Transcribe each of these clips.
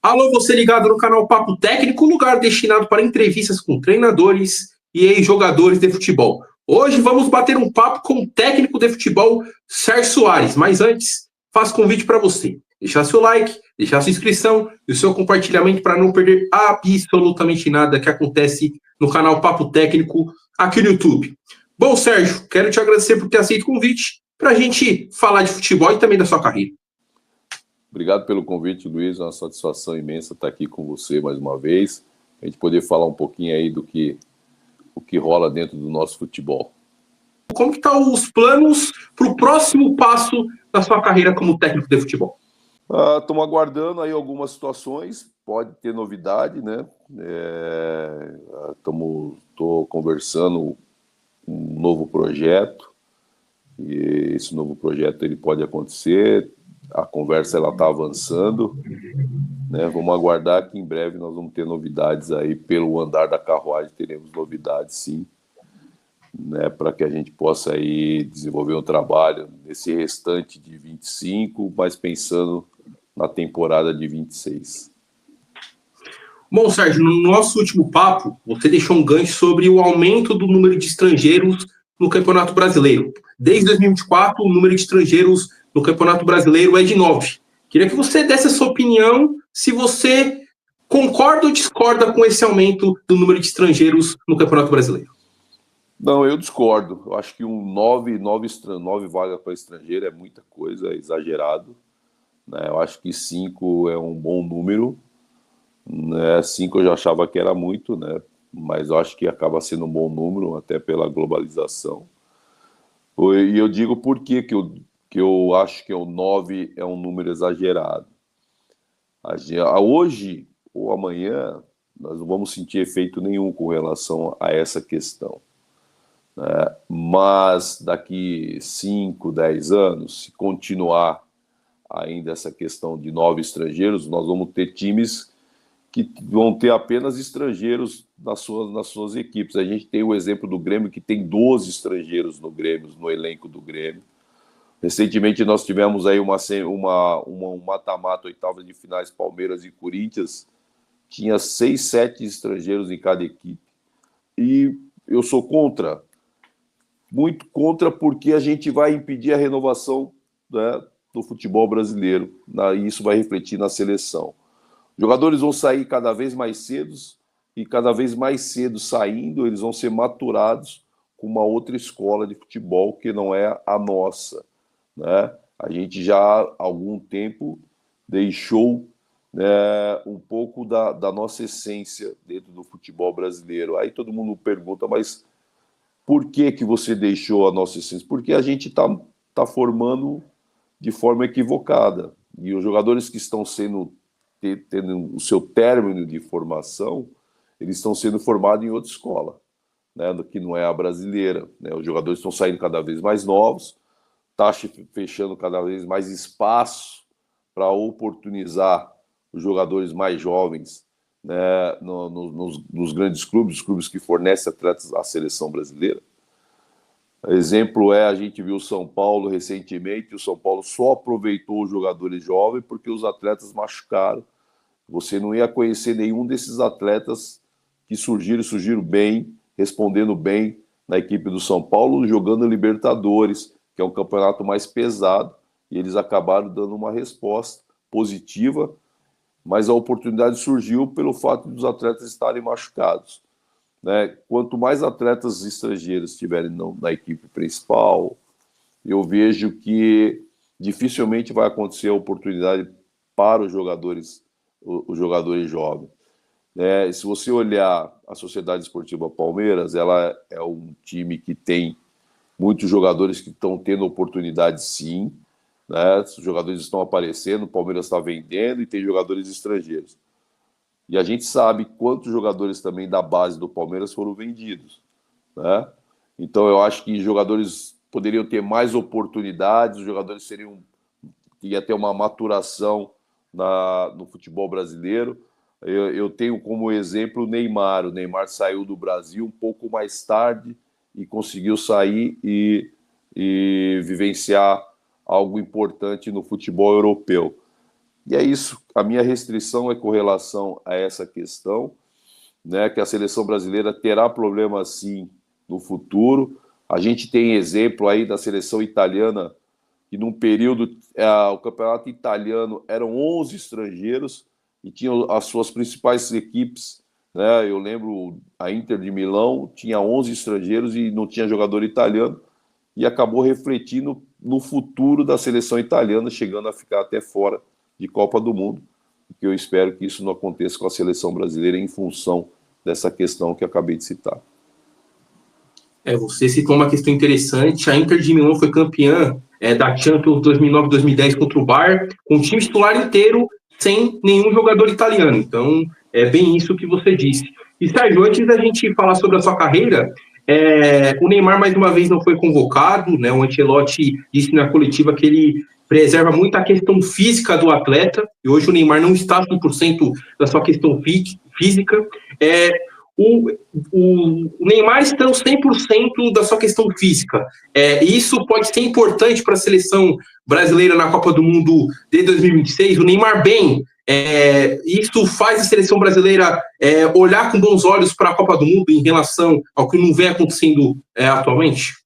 Alô, você ligado no canal Papo Técnico, lugar destinado para entrevistas com treinadores e ex-jogadores de futebol. Hoje vamos bater um papo com o técnico de futebol, Sérgio Soares. Mas antes, faço convite para você deixar seu like, deixar sua inscrição e o seu compartilhamento para não perder absolutamente nada que acontece no canal Papo Técnico aqui no YouTube. Bom, Sérgio, quero te agradecer por ter aceito o convite para a gente falar de futebol e também da sua carreira. Obrigado pelo convite, Luiz. É uma satisfação imensa estar aqui com você mais uma vez. A gente poder falar um pouquinho aí do que rola dentro do nosso futebol. Como que estão os planos para o próximo passo da sua carreira como técnico de futebol? Estamos aguardando aí algumas situações, pode ter novidade, né? Estou conversando um novo projeto, e esse novo projeto ele pode acontecer. A conversa está avançando, né? Vamos aguardar que em breve nós vamos ter novidades aí. Pelo andar da carruagem teremos novidades, sim, né? Para que a gente possa aí desenvolver um trabalho nesse restante de 25, mas pensando na temporada de 26. Bom, Sérgio, no nosso último papo, você deixou um gancho sobre o aumento do número de estrangeiros no Campeonato Brasileiro. Desde 2024, o número de estrangeiros no Campeonato Brasileiro é de 9. Queria que você desse a sua opinião, se você concorda ou discorda com esse aumento do número de estrangeiros no Campeonato Brasileiro. Não, eu discordo. Eu acho que nove vagas para estrangeiro é muita coisa, é exagerado, né? Eu acho que 5 é um bom número, né? 5 eu já achava que era muito, né? Mas eu acho que acaba sendo um bom número, até pela globalização. E eu digo por que eu acho que o 9 é um número exagerado. Hoje ou amanhã, nós não vamos sentir efeito nenhum com relação a essa questão, né? Mas daqui 5, 10 anos, se continuar ainda essa questão de 9 estrangeiros, nós vamos ter times que vão ter apenas estrangeiros nas suas equipes. A gente tem o exemplo do Grêmio, que tem 12 estrangeiros no elenco do Grêmio. Recentemente nós tivemos aí um mata-mata, oitava de finais, Palmeiras e Corinthians, tinha 6, 7 estrangeiros em cada equipe. E eu sou contra, muito contra, porque a gente vai impedir a renovação, né, do futebol brasileiro, e isso vai refletir na seleção. Jogadores vão sair cada vez mais cedo, e cada vez mais cedo saindo, eles vão ser maturados com uma outra escola de futebol que não é a nossa, né? A gente já há algum tempo deixou, né, um pouco da nossa essência dentro do futebol brasileiro. Aí todo mundo pergunta, mas por que você deixou a nossa essência? Porque a gente tá formando de forma equivocada. E os jogadores que estão tendo o seu término de formação, eles estão sendo formados em outra escola, né, que não é a brasileira, né? Os jogadores estão saindo cada vez mais novos, está fechando cada vez mais espaço para oportunizar os jogadores mais jovens, né, nos grandes clubes, os clubes que fornecem atletas à seleção brasileira. Exemplo a gente viu o São Paulo recentemente, o São Paulo só aproveitou os jogadores jovens porque os atletas machucaram. Você não ia conhecer nenhum desses atletas que surgiram bem, respondendo bem na equipe do São Paulo, jogando Libertadores, que é um campeonato mais pesado, e eles acabaram dando uma resposta positiva, mas a oportunidade surgiu pelo fato dos atletas estarem machucados, né? Quanto mais atletas estrangeiros estiverem na equipe principal, eu vejo que dificilmente vai acontecer a oportunidade para os jogadores jovens. Se você olhar a Sociedade Esportiva Palmeiras, ela é um time que tem muitos jogadores que estão tendo oportunidade, sim, né? Os jogadores estão aparecendo, o Palmeiras está vendendo e tem jogadores estrangeiros. E a gente sabe quantos jogadores também da base do Palmeiras foram vendidos, né? Então eu acho que jogadores poderiam ter mais oportunidades, os jogadores ia ter uma maturação no futebol brasileiro. Eu tenho como exemplo o Neymar. O Neymar saiu do Brasil um pouco mais tarde e conseguiu sair e vivenciar algo importante no futebol europeu. E é isso. A minha restrição é com relação a essa questão, né, que a seleção brasileira terá problemas sim no futuro. A gente tem exemplo aí da seleção italiana, que num período, o campeonato italiano eram 11 estrangeiros e tinham as suas principais equipes, né? Eu lembro a Inter de Milão tinha 11 estrangeiros e não tinha jogador italiano, e acabou refletindo no futuro da seleção italiana, chegando a ficar até fora de Copa do Mundo, que eu espero que isso não aconteça com a seleção brasileira em função dessa questão que eu acabei de citar. Você citou uma questão interessante. A Inter de Milão foi campeã da Champions 2009-2010 contra o Bayern, com o time titular inteiro, sem nenhum jogador italiano. Então, é bem isso que você disse. E, Sérgio, antes da gente falar sobre a sua carreira, o Neymar, mais uma vez, não foi convocado, né? O Ancelotti disse na coletiva que ele preserva muito a questão física do atleta, e hoje o Neymar não está 100% da sua questão física. O Neymar está 100% da sua questão física. Isso pode ser importante para a seleção brasileira na Copa do Mundo de 2026. O Neymar bem, isso faz a seleção brasileira olhar com bons olhos para a Copa do Mundo em relação ao que não vem acontecendo atualmente?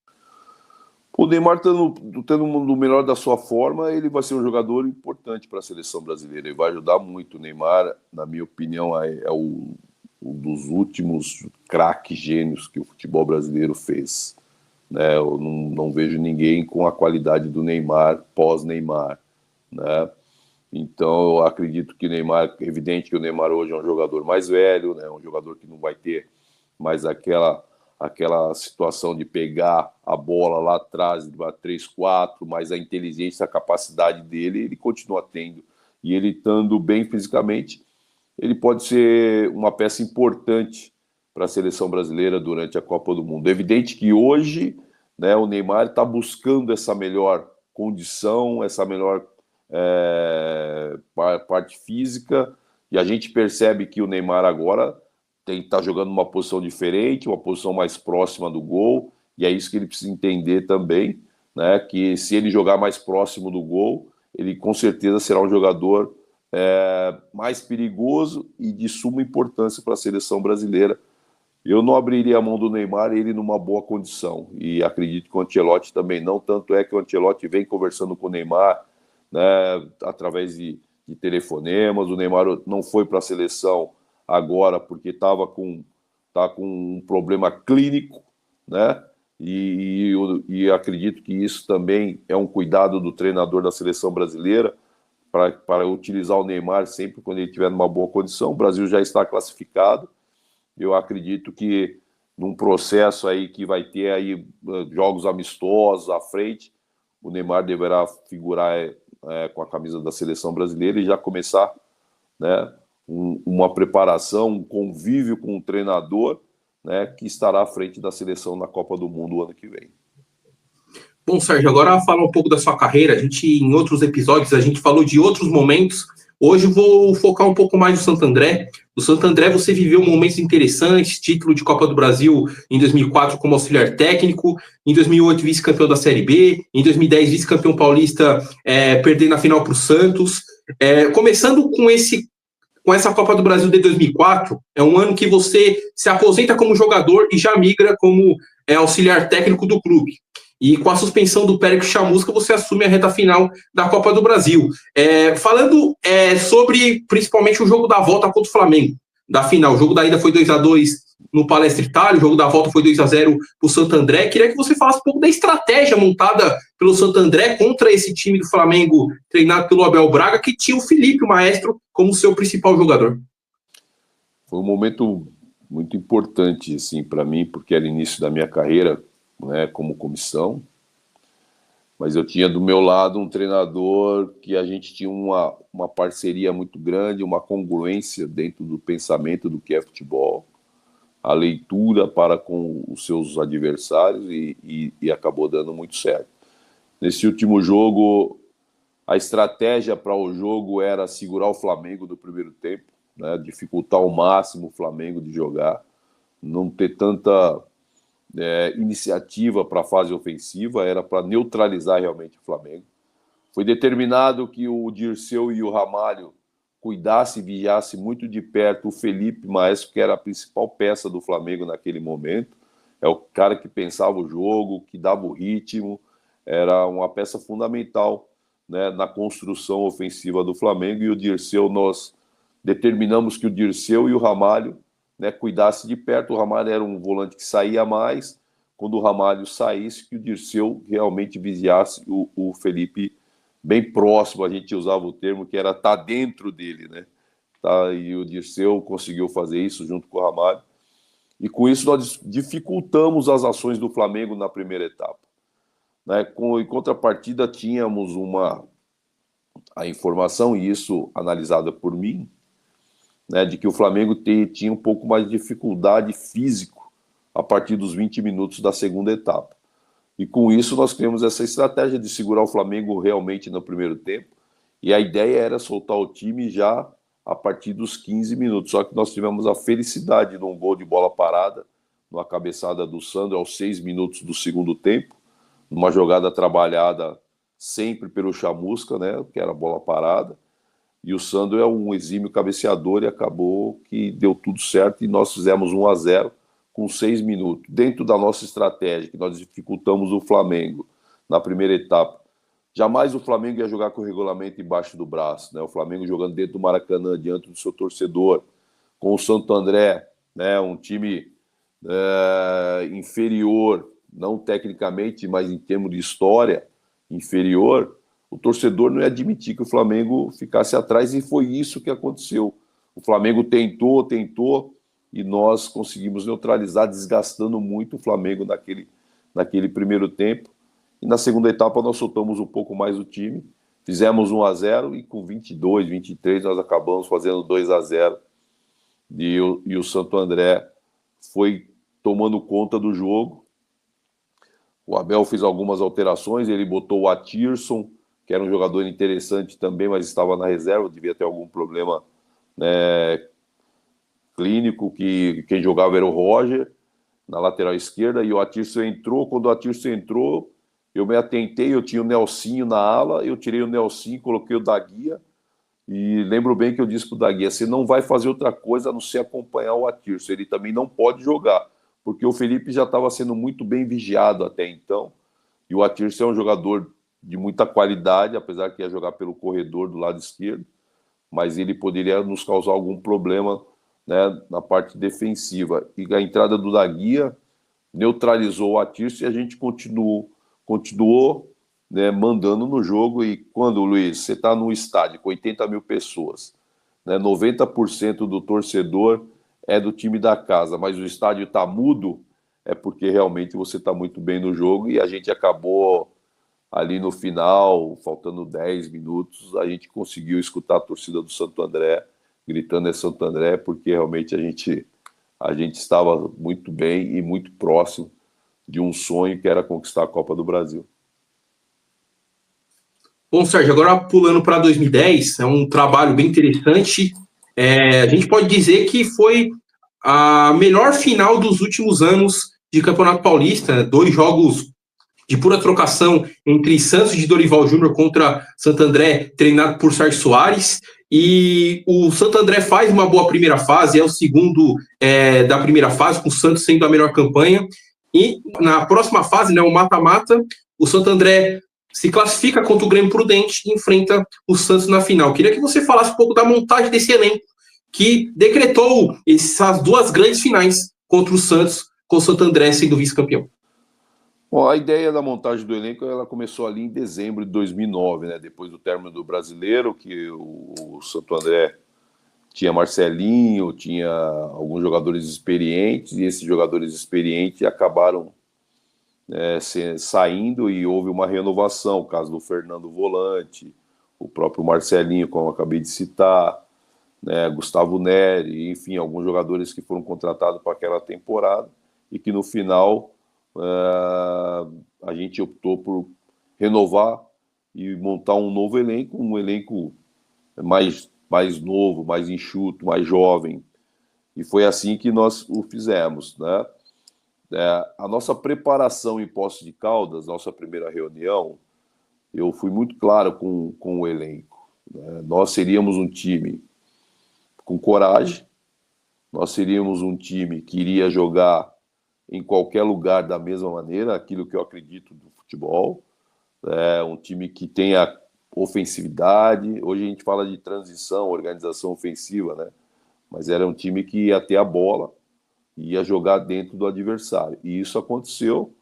O Neymar tendo no melhor da sua forma, ele vai ser um jogador importante para a seleção brasileira. Ele vai ajudar muito. O Neymar, na minha opinião, é um dos últimos craques gênios que o futebol brasileiro fez. Né? Eu não vejo ninguém com a qualidade do Neymar pós-Neymar. Né? Então, eu acredito que o Neymar, é evidente que o Neymar hoje é um jogador mais velho, né? Um jogador que não vai ter mais aquela situação de pegar a bola lá atrás, de 3-4, mas a inteligência, a capacidade dele, ele continua tendo. E ele estando bem fisicamente, ele pode ser uma peça importante para a seleção brasileira durante a Copa do Mundo. É evidente que hoje, né, o Neymar está buscando essa melhor condição, essa melhor parte física, e a gente percebe que o Neymar agora está jogando uma posição diferente, uma posição mais próxima do gol, e é isso que ele precisa entender também, né, que se ele jogar mais próximo do gol, ele com certeza será um jogador mais perigoso e de suma importância para a seleção brasileira. Eu não abriria a mão do Neymar, ele numa boa condição, e acredito que o Ancelotti também não, tanto é que o Ancelotti vem conversando com o Neymar, né, através de telefonemas. O Neymar não foi para a seleção agora porque tá com um problema clínico, né, e acredito que isso também é um cuidado do treinador da seleção brasileira, para utilizar o Neymar sempre quando ele estiver numa boa condição. O Brasil já está classificado. Eu acredito que num processo aí que vai ter aí jogos amistosos à frente, o Neymar deverá figurar com a camisa da seleção brasileira e já começar, né, uma preparação, um convívio com o treinador, né, que estará à frente da seleção na Copa do Mundo o ano que vem. Bom, Sérgio, agora fala um pouco da sua carreira. Em outros episódios, a gente falou de outros momentos. Hoje eu vou focar um pouco mais no Santo André. No Santo André você viveu momentos interessantes, título de Copa do Brasil em 2004 como auxiliar técnico, em 2008 vice-campeão da Série B, em 2010 vice-campeão paulista, perdendo a final para o Santos. Começando com essa Copa do Brasil de 2004, é um ano que você se aposenta como jogador e já migra como auxiliar técnico do clube. E com a suspensão do Pérez Chamusca, você assume a reta final da Copa do Brasil. Falando sobre, principalmente, o jogo da volta contra o Flamengo, da final. O jogo da ida foi 2-2 no Palestra Itália, o jogo da volta foi 2-0 para o Santo André. Queria que você falasse um pouco da estratégia montada pelo Santo André contra esse time do Flamengo, treinado pelo Abel Braga, que tinha o Felipe, o maestro, como seu principal jogador. Foi um momento muito importante, assim, para mim, porque era o início da minha carreira, né, como comissão, mas eu tinha do meu lado um treinador que a gente tinha uma parceria muito grande, uma congruência dentro do pensamento do que é futebol, a leitura para com os seus adversários, e acabou dando muito certo. Nesse último jogo, a estratégia para o jogo era segurar o Flamengo do primeiro tempo, né, dificultar ao máximo o Flamengo de jogar, não ter tanta iniciativa para a fase ofensiva, era para neutralizar realmente o Flamengo. O Foi determinado que o Dirceu e o Ramalho cuidasse e vigiasse muito de perto o Felipe Maestro, que era a principal peça do Flamengo naquele momento. É o cara que pensava o jogo, que dava o ritmo, era uma peça fundamental, né, na construção ofensiva do Flamengo. E o Dirceu, nós determinamos que o Dirceu e o Ramalho, né, cuidassem de perto. O Ramalho era um volante que saía mais. Quando o Ramalho saísse, que o Dirceu realmente vigiasse o Felipe bem próximo, a gente usava o termo que era estar dentro dele, né? Tá? E o Dirceu conseguiu fazer isso junto com o Ramalho. E com isso nós dificultamos as ações do Flamengo na primeira etapa. Né? Em contrapartida, tínhamos a informação, e isso analisada por mim, né, de que o Flamengo tinha um pouco mais de dificuldade físico a partir dos 20 minutos da segunda etapa. E com isso nós criamos essa estratégia de segurar o Flamengo realmente no primeiro tempo. E a ideia era soltar o time já a partir dos 15 minutos. Só que nós tivemos a felicidade de um gol de bola parada, numa cabeçada do Sandro aos 6 minutos do segundo tempo, numa jogada trabalhada sempre pelo Chamusca, né, que era bola parada. E o Sandro é um exímio cabeceador e acabou que deu tudo certo e nós fizemos 1-0 com 6 minutos. Dentro da nossa estratégia, que nós dificultamos o Flamengo na primeira etapa, jamais o Flamengo ia jogar com o regulamento embaixo do braço, né? O Flamengo jogando dentro do Maracanã, diante do seu torcedor, com o Santo André, né? Um time inferior, não tecnicamente, mas em termos de história, inferior. O torcedor não ia admitir que o Flamengo ficasse atrás, e foi isso que aconteceu. O Flamengo tentou, e nós conseguimos neutralizar, desgastando muito o Flamengo naquele primeiro tempo. E na segunda etapa nós soltamos um pouco mais o time, fizemos 1-0 e com 22, 23 nós acabamos fazendo 2-0. E o Santo André foi tomando conta do jogo. O Abel fez algumas alterações, ele botou o Atirson, que era um jogador interessante também, mas estava na reserva, devia ter algum problema, né, clínico, que quem jogava era o Roger, na lateral esquerda, e o Atirson entrou. Quando o Atirson entrou, eu me atentei, eu tinha o Nelsinho na ala, eu tirei o Nelsinho, coloquei o Daguia, e lembro bem que eu disse para o Daguia, você não vai fazer outra coisa a não ser acompanhar o Atirson, ele também não pode jogar, porque o Felipe já estava sendo muito bem vigiado até então, e o Atirson é um jogador de muita qualidade, apesar que ia jogar pelo corredor do lado esquerdo, mas ele poderia nos causar algum problema, né, na parte defensiva. E a entrada do Daguia neutralizou o Atirson e a gente continuou, né, mandando no jogo. E quando, Luiz, você está num estádio com 80 mil pessoas, né, 90% do torcedor é do time da casa, mas o estádio está mudo, é porque realmente você está muito bem no jogo. E a gente acabou ali no final, faltando 10 minutos, a gente conseguiu escutar a torcida do Santo André gritando Santo André, porque realmente a gente estava muito bem e muito próximo de um sonho que era conquistar a Copa do Brasil. Bom, Sérgio, agora pulando para 2010, é um trabalho bem interessante. A gente pode dizer que foi a melhor final dos últimos anos de Campeonato Paulista, 2 jogos de pura trocação entre Santos de Dorival Júnior contra Santo André, treinado por Sérgio Soares. E o Santo André faz uma boa primeira fase, é o segundo da primeira fase, com o Santos sendo a melhor campanha. E na próxima fase, né, o mata-mata, o Santo André se classifica contra o Grêmio Prudente e enfrenta o Santos na final. Queria que você falasse um pouco da montagem desse elenco que decretou essas 2 grandes finais contra o Santos, com o Santo André sendo vice-campeão. Bom, a ideia da montagem do elenco ela começou ali em dezembro de 2009, né? Depois do término do Brasileiro, que o Santo André tinha Marcelinho, tinha alguns jogadores experientes, e esses jogadores experientes acabaram saindo e houve uma renovação, o caso do Fernando Volante, o próprio Marcelinho, como eu acabei de citar, né, Gustavo Neri, enfim, alguns jogadores que foram contratados para aquela temporada e que no final a gente optou por renovar e montar um novo elenco, um elenco mais novo, mais enxuto, mais jovem. E foi assim que nós o fizemos, né? A nossa preparação em Poços de Caldas, nossa primeira reunião, eu fui muito claro com o elenco, né? Nós seríamos um time com coragem, nós seríamos um time que iria jogar em qualquer lugar da mesma maneira, aquilo que eu acredito do futebol, um time que tenha ofensividade. Hoje a gente fala de transição, organização ofensiva, né? Mas era um time que ia ter a bola, ia jogar dentro do adversário. E isso aconteceu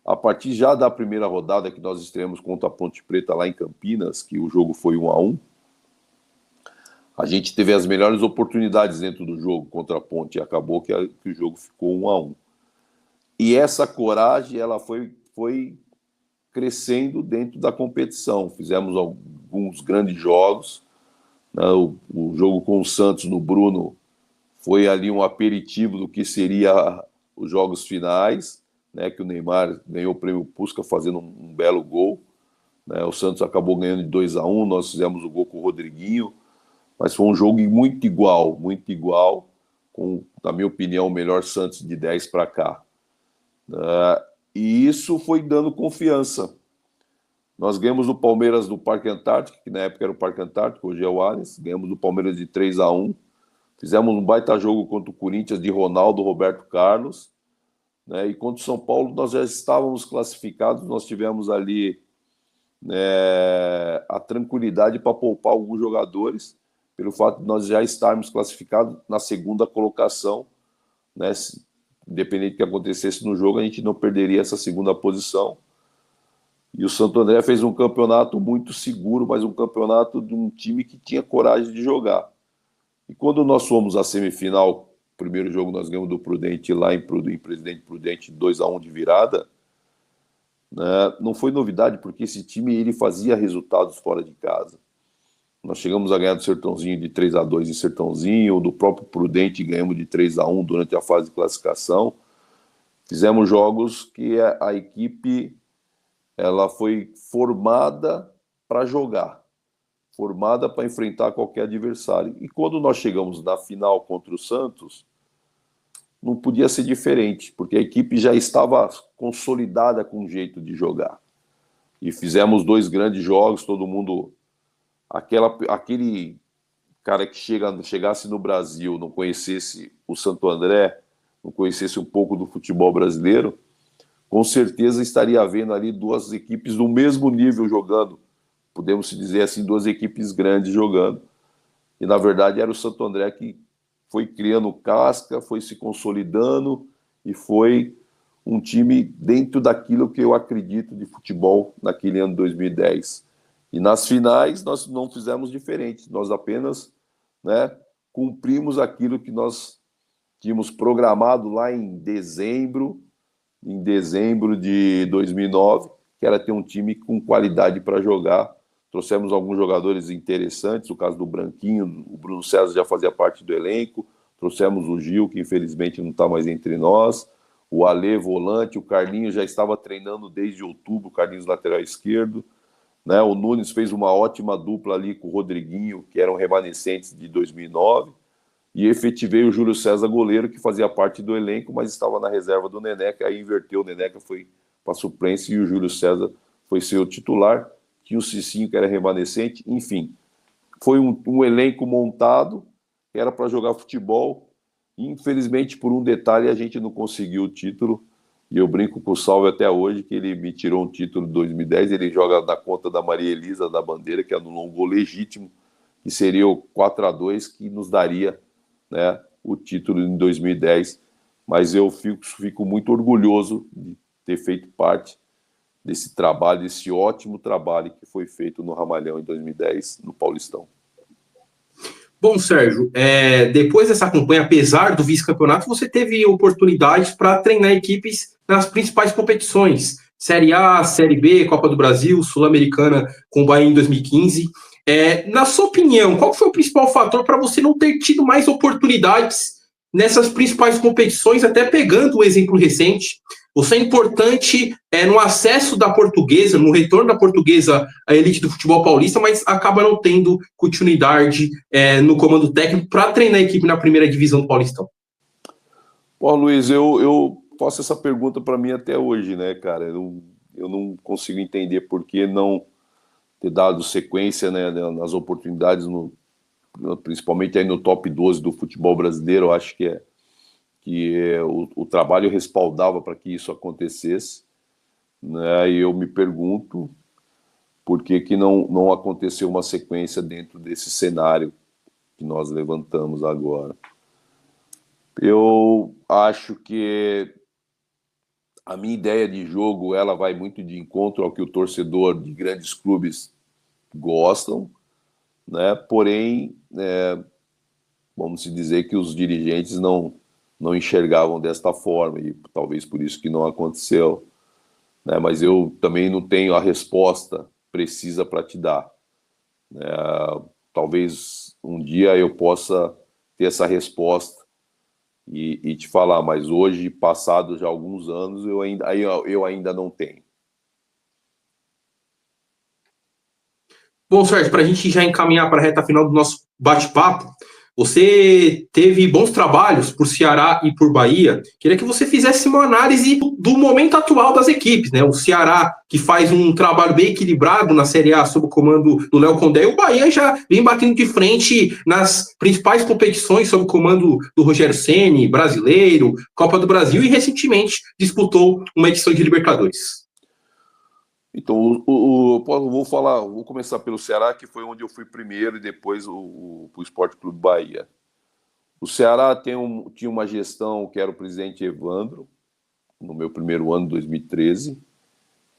a partir já da primeira rodada que nós estreamos contra a Ponte Preta lá em Campinas, que o jogo foi 1-1. A gente teve as melhores oportunidades dentro do jogo contra a Ponte e acabou que o jogo ficou 1-1. E essa coragem, ela foi crescendo dentro da competição. Fizemos alguns grandes jogos, né? O jogo com o Santos no Bruno foi ali um aperitivo do que seria os jogos finais, né? Que o Neymar ganhou o prêmio Puskás fazendo um belo gol, né? O Santos acabou ganhando de 2-1, nós fizemos o gol com o Rodriguinho, mas foi um jogo muito igual, com, na minha opinião, o melhor Santos de 10 para cá. E isso foi dando confiança. Nós ganhamos do Palmeiras do Parque Antártico, que na época era o Parque Antártico, hoje é o Allianz. Ganhamos do Palmeiras de 3-1. Fizemos um baita jogo contra o Corinthians de Ronaldo, Roberto Carlos, né? E contra o São Paulo nós já estávamos classificados, nós tivemos ali a tranquilidade para poupar alguns jogadores, pelo fato de nós já estarmos classificados na segunda colocação, né? Independente do que acontecesse no jogo, a gente não perderia essa segunda posição. E o Santo André fez um campeonato muito seguro, mas um campeonato de um time que tinha coragem de jogar. E quando nós fomos à semifinal, primeiro jogo nós ganhamos do Prudente lá em Presidente Prudente, 2-1 de virada, né? Não foi novidade, porque esse time ele fazia resultados fora de casa. Nós chegamos a ganhar do Sertãozinho de 3-2 em Sertãozinho, do próprio Prudente ganhamos de 3-1 durante a fase de classificação. Fizemos jogos que a equipe ela foi formada para jogar, formada para enfrentar qualquer adversário. E quando nós chegamos na final contra o Santos, não podia ser diferente, porque a equipe já estava consolidada com o jeito de jogar. E fizemos 2 grandes jogos, todo mundo... Aquele cara que chegasse no Brasil, não conhecesse o Santo André, não conhecesse um pouco do futebol brasileiro, com certeza estaria vendo ali 2 equipes do mesmo nível jogando, podemos dizer assim, 2 equipes grandes jogando, e na verdade era o Santo André que foi criando casca, foi se consolidando, e foi um time dentro daquilo que eu acredito de futebol naquele ano 2010. E nas finais nós não fizemos diferente, nós apenas, né, cumprimos aquilo que nós tínhamos programado lá em dezembro de 2009, que era ter um time com qualidade para jogar. Trouxemos alguns jogadores interessantes, o caso do Branquinho, o Bruno César já fazia parte do elenco, trouxemos o Gil, que infelizmente não está mais entre nós, o Alê, volante, o Carlinhos já estava treinando desde outubro, o Carlinhos lateral esquerdo, né? O Nunes fez uma ótima dupla ali com o Rodriguinho, que eram remanescentes de 2009, e efetivei o Júlio César goleiro, que fazia parte do elenco, mas estava na reserva do Neneca, aí inverteu, o Neneca foi para a suplência e o Júlio César foi ser o titular, tinha o Cicinho que era remanescente, enfim, foi um elenco montado, que era para jogar futebol, e infelizmente por um detalhe a gente não conseguiu o título, e eu brinco com o Salve até hoje, que ele me tirou um título em 2010, ele joga na conta da Maria Elisa da Bandeira, que anulou um gol legítimo, que seria o 4-2, que nos daria, né, o título em 2010. Mas eu fico muito orgulhoso de ter feito parte desse trabalho, desse ótimo trabalho que foi feito no Ramalhão em 2010, no Paulistão. Bom, Sérgio, depois dessa campanha, apesar do vice-campeonato, você teve oportunidades para treinar equipes nas principais competições, Série A, Série B, Copa do Brasil, Sul-Americana com o Bahia em 2015. Na sua opinião, qual foi o principal fator para você não ter tido mais oportunidades nessas principais competições, até pegando o exemplo recente? Você é importante no acesso da Portuguesa, no retorno da Portuguesa à elite do futebol paulista, mas acaba não tendo continuidade no comando técnico para treinar a equipe na primeira divisão do Paulistão. Pô, Luiz, eu faço essa pergunta para mim até hoje, né, cara? eu não consigo entender por que não ter dado sequência, né, nas oportunidades, principalmente aí no top 12 do futebol brasileiro. Eu acho que o trabalho respaldava para que isso acontecesse, né, e eu me pergunto por que não aconteceu uma sequência dentro desse cenário que nós levantamos agora. Eu acho que a minha ideia de jogo, ela vai muito de encontro ao que o torcedor de grandes clubes gostam, né? Porém, vamos dizer que os dirigentes não enxergavam desta forma, e talvez por isso que não aconteceu, né? Mas eu também não tenho a resposta precisa para te dar, né? Talvez um dia eu possa ter essa resposta e te falar, mas hoje, passados já alguns anos, eu ainda não tenho. Bom, Sérgio, para a gente já encaminhar para a reta final do nosso bate-papo, você teve bons trabalhos por Ceará e por Bahia. Queria que você fizesse uma análise do momento atual das equipes, né? O Ceará, que faz um trabalho bem equilibrado na Série A sob o comando do Léo Condé, e o Bahia já vem batendo de frente nas principais competições sob o comando do Rogério Ceni, Brasileiro, Copa do Brasil, e recentemente disputou uma edição de Libertadores. Então, vou começar pelo Ceará, que foi onde eu fui primeiro, e depois o Sport Clube Bahia. O Ceará tinha uma gestão que era o presidente Evandro, no meu primeiro ano, 2013,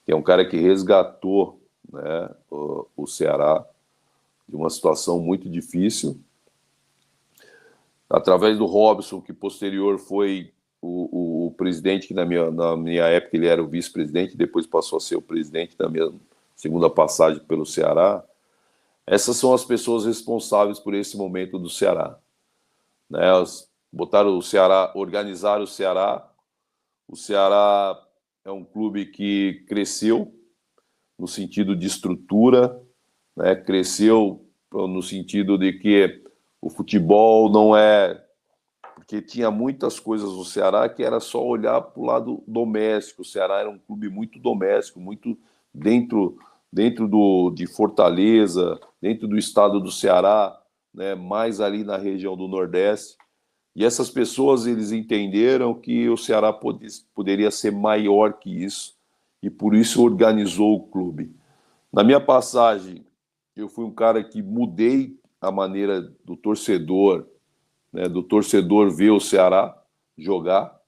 que é um cara que resgatou, né, o Ceará de uma situação muito difícil, através do Robson, que posterior foi o presidente, que na minha época ele era o vice-presidente, depois passou a ser o presidente da minha segunda passagem pelo Ceará. Essas são as pessoas responsáveis por esse momento do Ceará, né? Botaram o Ceará, organizaram o Ceará. O Ceará é um clube que cresceu no sentido de estrutura, né? Cresceu no sentido de que o futebol não é... Porque tinha muitas coisas no Ceará que era só olhar para o lado doméstico. O Ceará era um clube muito doméstico, muito dentro de Fortaleza, dentro do estado do Ceará, né, mais ali na região do Nordeste. E essas pessoas, eles entenderam que o Ceará poderia ser maior que isso, e por isso organizou o clube. Na minha passagem, eu fui um cara que mudei a maneira do torcedor, né, ver o Ceará jogar,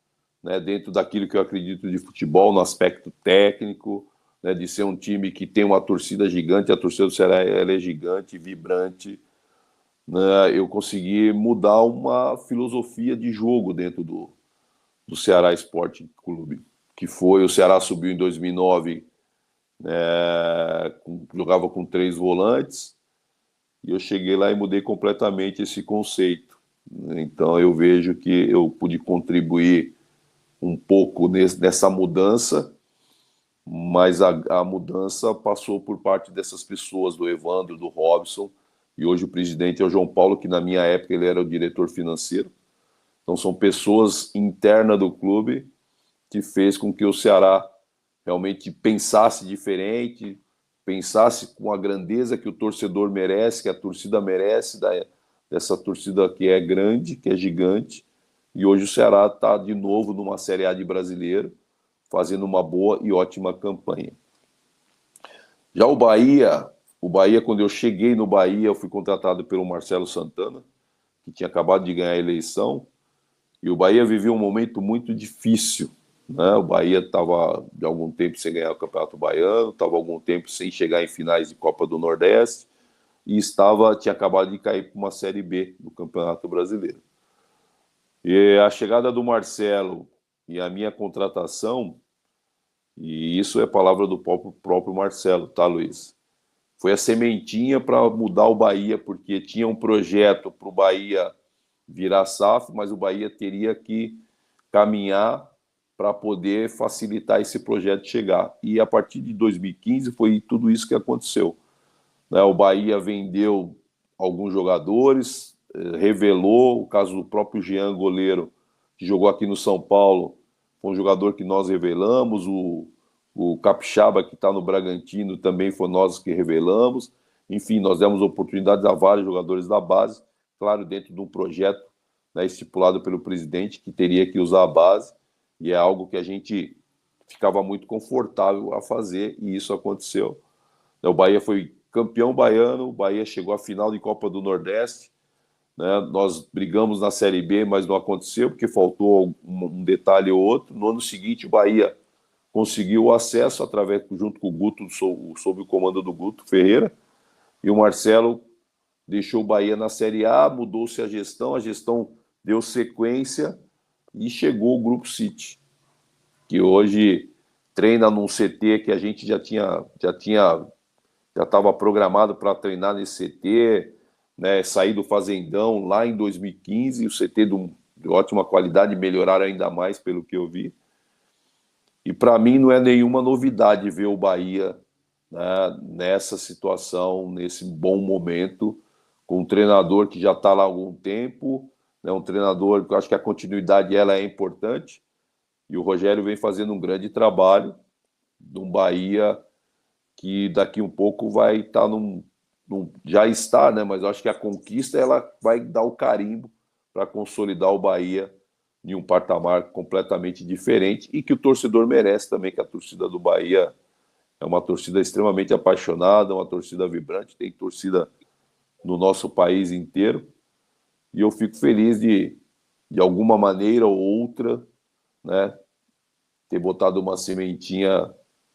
né, dentro daquilo que eu acredito de futebol, no aspecto técnico, né, de ser um time que tem uma torcida gigante. A torcida do Ceará, ela é gigante, vibrante, né? Eu consegui mudar uma filosofia de jogo dentro do Ceará Esporte Clube, que foi... O Ceará subiu em 2009, jogava com 3 volantes, e eu cheguei lá e mudei completamente esse conceito. Então eu vejo que eu pude contribuir um pouco nessa mudança, mas a mudança passou por parte dessas pessoas, do Evandro, do Robson, e hoje o presidente é o João Paulo, que na minha época ele era o diretor financeiro. Então são pessoas internas do clube que fez com que o Ceará realmente pensasse diferente, pensasse com a grandeza que o torcedor merece, que a torcida merece, dessa torcida que é grande, que é gigante. E hoje o Ceará está de novo numa Série A de Brasileiro, fazendo uma boa e ótima campanha. Já o Bahia, quando eu cheguei no Bahia, eu fui contratado pelo Marcelo Santana, que tinha acabado de ganhar a eleição, e o Bahia vivia um momento muito difícil, né? O Bahia estava de algum tempo sem ganhar o Campeonato Baiano, estava algum tempo sem chegar em finais de Copa do Nordeste, e tinha acabado de cair para uma Série B do Campeonato Brasileiro. E a chegada do Marcelo e a minha contratação, e isso é palavra do próprio Marcelo, tá, Luiz? Foi a sementinha para mudar o Bahia, porque tinha um projeto para o Bahia virar SAF, mas o Bahia teria que caminhar para poder facilitar esse projeto chegar. E a partir de 2015 foi tudo isso que aconteceu, né? O Bahia vendeu alguns jogadores, revelou o caso do próprio Jean, goleiro, que jogou aqui no São Paulo, foi um jogador que nós revelamos. O O Capixaba, que está no Bragantino, também foi nós que revelamos. Enfim, nós demos oportunidades a vários jogadores da base, claro, dentro de um projeto, né, estipulado pelo presidente, que teria que usar a base, e é algo que a gente ficava muito confortável a fazer, e isso aconteceu. O Bahia foi campeão baiano, o Bahia chegou à final de Copa do Nordeste, né? Nós brigamos na Série B, mas não aconteceu, porque faltou um detalhe ou outro. No ano seguinte, o Bahia conseguiu o acesso, junto com o Guto, sob o comando do Guto Ferreira, e o Marcelo deixou o Bahia na Série A, mudou-se a gestão deu sequência e chegou o Grupo City, que hoje treina num CT que a gente já estava programado para treinar nesse CT, né, sair do Fazendão lá em 2015, o CT de ótima qualidade, melhorar ainda mais pelo que eu vi. E para mim não é nenhuma novidade ver o Bahia, né, nessa situação, nesse bom momento, com um treinador que já está lá há algum tempo, né, um treinador que eu acho que a continuidade ela é importante, e o Rogério vem fazendo um grande trabalho de um Bahia que daqui um pouco vai estar já está, né? Mas eu acho que a conquista ela vai dar o carimbo para consolidar o Bahia em um patamar completamente diferente e que o torcedor merece também, que a torcida do Bahia é uma torcida extremamente apaixonada, uma torcida vibrante, tem torcida no nosso país inteiro, e eu fico feliz de alguma maneira ou outra, né, ter botado uma sementinha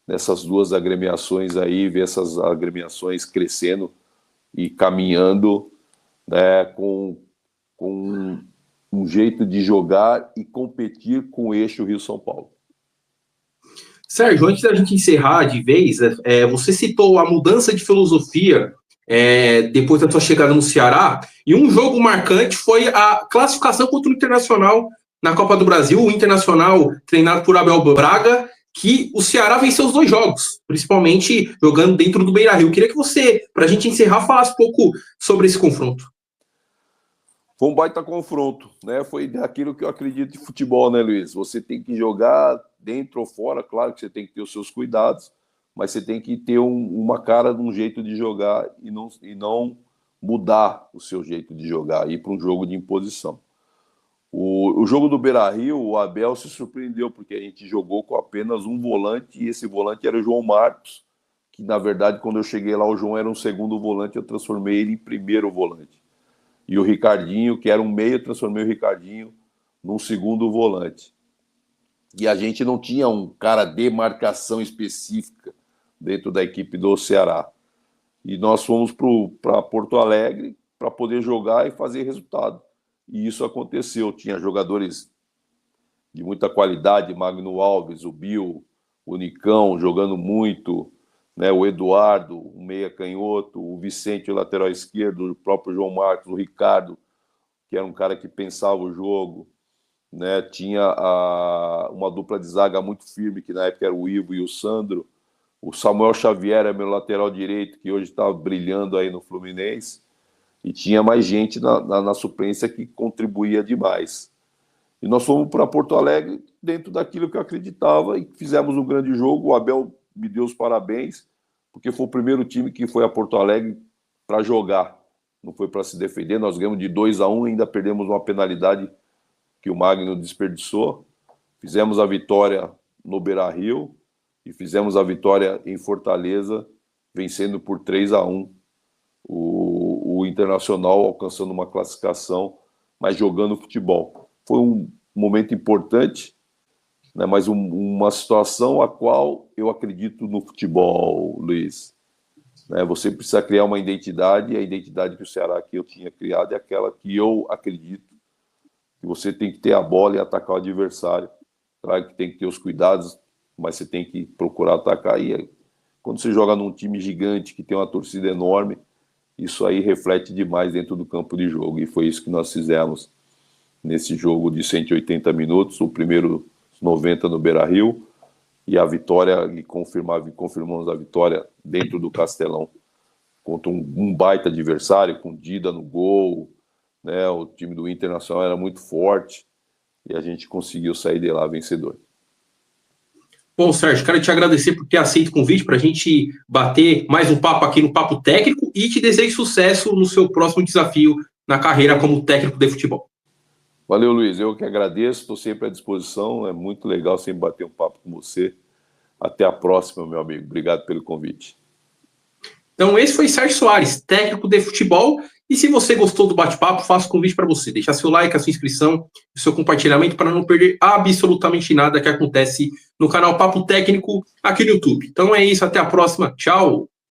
nessas duas agremiações aí, ver essas agremiações crescendo e caminhando, né, com um jeito de jogar e competir com o eixo Rio-São Paulo. Sérgio, antes da gente encerrar de vez, você citou a mudança de filosofia depois da sua chegada no Ceará, e um jogo marcante foi a classificação contra o Internacional na Copa do Brasil, o Internacional treinado por Abel Braga, que o Ceará venceu os 2 jogos, principalmente jogando dentro do Beira-Rio. Queria que você, para a gente encerrar, falasse um pouco sobre esse confronto. Foi um baita confronto, né? Foi aquilo que eu acredito de futebol, né, Luiz? Você tem que jogar dentro ou fora, claro que você tem que ter os seus cuidados, mas você tem que ter uma cara de um jeito de jogar e não mudar o seu jeito de jogar, ir para um jogo de imposição. O jogo do Beira-Rio, o Abel se surpreendeu, porque a gente jogou com apenas um volante, e esse volante era o João Marcos, que na verdade, quando eu cheguei lá, o João era um segundo volante, eu transformei ele em primeiro volante. E o Ricardinho, que era um meio, eu transformei o Ricardinho num segundo volante. E a gente não tinha um cara de marcação específica dentro da equipe do Ceará. E nós fomos para Porto Alegre para poder jogar e fazer resultado. E isso aconteceu. Tinha jogadores de muita qualidade, Magno Alves, o Bill, o Nicão jogando muito, né? O Eduardo, o meia canhoto, o Vicente, o lateral esquerdo, o próprio João Marcos, o Ricardo, que era um cara que pensava o jogo, né? Tinha uma dupla de zaga muito firme, que na época era o Ivo e o Sandro. O Samuel Xavier era meu lateral direito, que hoje está brilhando aí no Fluminense. E tinha mais gente na suplência que contribuía demais. E nós fomos para Porto Alegre dentro daquilo que eu acreditava e fizemos um grande jogo. O Abel me deu os parabéns, porque foi o primeiro time que foi a Porto Alegre para jogar, não foi para se defender. Nós ganhamos de 2-1, ainda perdemos uma penalidade que o Magno desperdiçou. Fizemos a vitória no Beira-Rio e fizemos a vitória em Fortaleza, vencendo por 3-1 o Internacional, alcançando uma classificação, mas jogando futebol. Foi um momento importante, né, mas uma situação a qual eu acredito no futebol, Luiz. Né, você precisa criar uma identidade, e a identidade que o Ceará que eu tinha criado é aquela que eu acredito, que você tem que ter a bola e atacar o adversário. Claro que tem que ter os cuidados, mas você tem que procurar atacar. E quando você joga num time gigante, que tem uma torcida enorme, isso aí reflete demais dentro do campo de jogo. E foi isso que nós fizemos nesse jogo de 180 minutos, o primeiro 90 no Beira-Rio, e a vitória, e confirmamos a vitória dentro do Castelão, contra um baita adversário, com Dida no gol, né? O time do Internacional era muito forte, e a gente conseguiu sair de lá vencedor. Bom, Sérgio, quero te agradecer por ter aceito o convite para a gente bater mais um papo aqui no Papo Técnico e te desejo sucesso no seu próximo desafio na carreira como técnico de futebol. Valeu, Luiz. Eu que agradeço, estou sempre à disposição. É muito legal sempre bater um papo com você. Até a próxima, meu amigo. Obrigado pelo convite. Então, esse foi Sérgio Soares, técnico de futebol. E se você gostou do bate-papo, faço o convite para você. Deixar seu like, a sua inscrição, o seu compartilhamento para não perder absolutamente nada que acontece no canal Papo Técnico aqui no YouTube. Então é isso, até a próxima. Tchau!